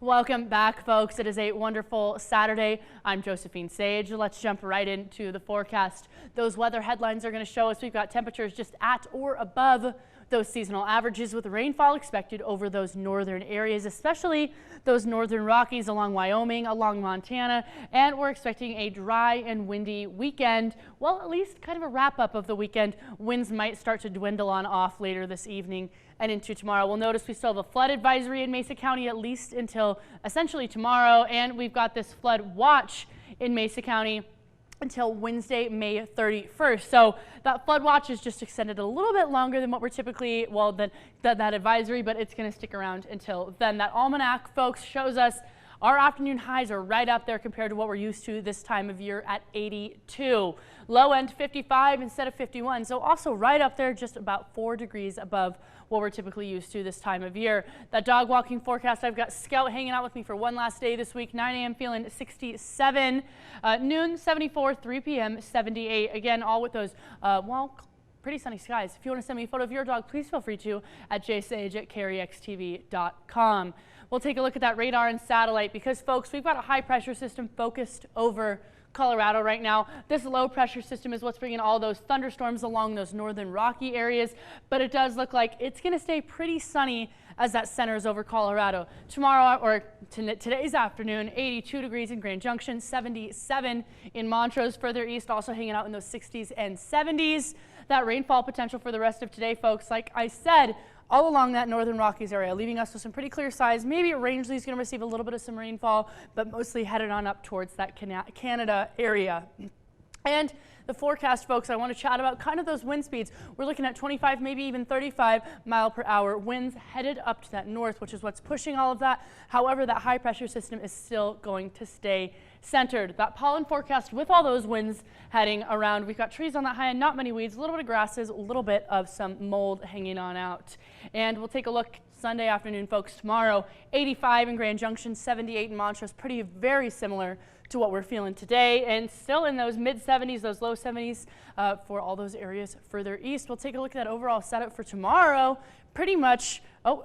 Welcome back, folks. It is a wonderful Saturday. I'm Josephine Sage. Let's jump right into the forecast. Those weather headlines are going to show us we've got temperatures just at or above those seasonal averages, with rainfall expected over those northern areas, especially those northern Rockies along Wyoming, along Montana, and we're expecting a dry and windy weekend. Well, at least kind of a wrap up of the weekend. Winds might start to dwindle on off later this evening and into tomorrow. We'll notice we still have a flood advisory in Mesa County at least until essentially tomorrow, and we've got this flood watch in Mesa County until Wednesday, May 31st. So that flood watch is just extended a little bit longer than what we're typically, well, than that advisory, but it's going to stick around until then. That almanac, folks, shows us our afternoon highs are right up there compared to what we're used to this time of year at 82. Low end 55 instead of 51. So also right up there, just about 4 degrees above what we're typically used to this time of year. That dog walking forecast, I've got Scout hanging out with me for one last day this week. 9 a.m. feeling 67, noon 74, 3 p.m. 78. Again, all with those, well, pretty sunny skies. If you want to send me a photo of your dog, please feel free to at jsage@carryxtv.com. We'll take a look at that radar and satellite because, folks, we've got a high pressure system focused over Colorado right now. This low pressure system is what's bringing all those thunderstorms along those northern Rocky areas, but it does look like it's going to stay pretty sunny as that centers over Colorado. Tomorrow, or today's afternoon, 82 degrees in Grand Junction, 77 in Montrose, further east, also hanging out in those 60s and 70s. That rainfall potential for the rest of today, folks, like I said, all along that northern Rockies area, leaving us with some pretty clear skies. Maybe Rangeley is going to receive a little bit of some rainfall, but mostly headed on up towards that Canada area. And the forecast, folks, I want to chat about kind of those wind speeds. We're looking at 25, maybe even 35 mile per hour winds headed up to that north, which is what's pushing all of that. However, that high pressure system is still going to stay centered. That pollen forecast with all those winds heading around. We've got trees on that high end, not many weeds, a little bit of grasses, a little bit of some mold hanging on out. And we'll take a look Sunday afternoon, folks. Tomorrow, 85 in Grand Junction, 78 in Montrose. Very similar to what we're feeling today, and still in those mid 70s, those low 70s for all those areas further east. We'll take a look at that overall setup for tomorrow. Pretty much, we'll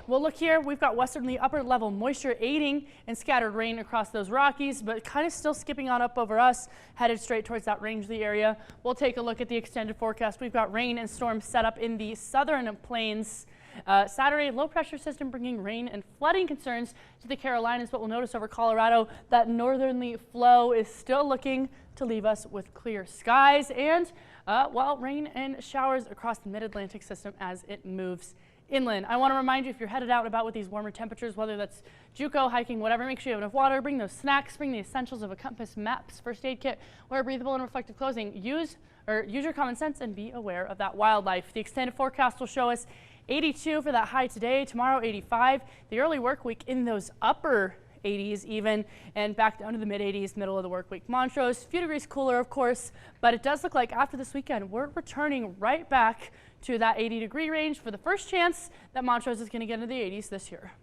look here. We've got westerly upper level moisture aiding and scattered rain across those Rockies, but kind of still skipping on up over us, headed straight towards that Rangeley area. We'll take a look at the extended forecast. We've got rain and storms set up in the southern plains. Saturday, low pressure system bringing rain and flooding concerns to the Carolinas, but we'll notice over Colorado that northerly flow is still looking to leave us with clear skies and, rain and showers across the mid-Atlantic system as it moves inland. I want to remind you, if you're headed out and about with these warmer temperatures, whether that's JUCO, hiking, whatever, make sure you have enough water, bring those snacks, bring the essentials of a compass, maps, first aid kit, wear breathable and reflective clothing. Use your common sense and be aware of that wildlife. The extended forecast will show us 82 for that high today, tomorrow 85. The early work week in those upper 80s even, and back down to the mid 80s, middle of the work week. Montrose, a few degrees cooler, of course, but it does look like after this weekend, we're returning right back to that 80 degree range for the first chance that Montrose is going to get into the 80s this year.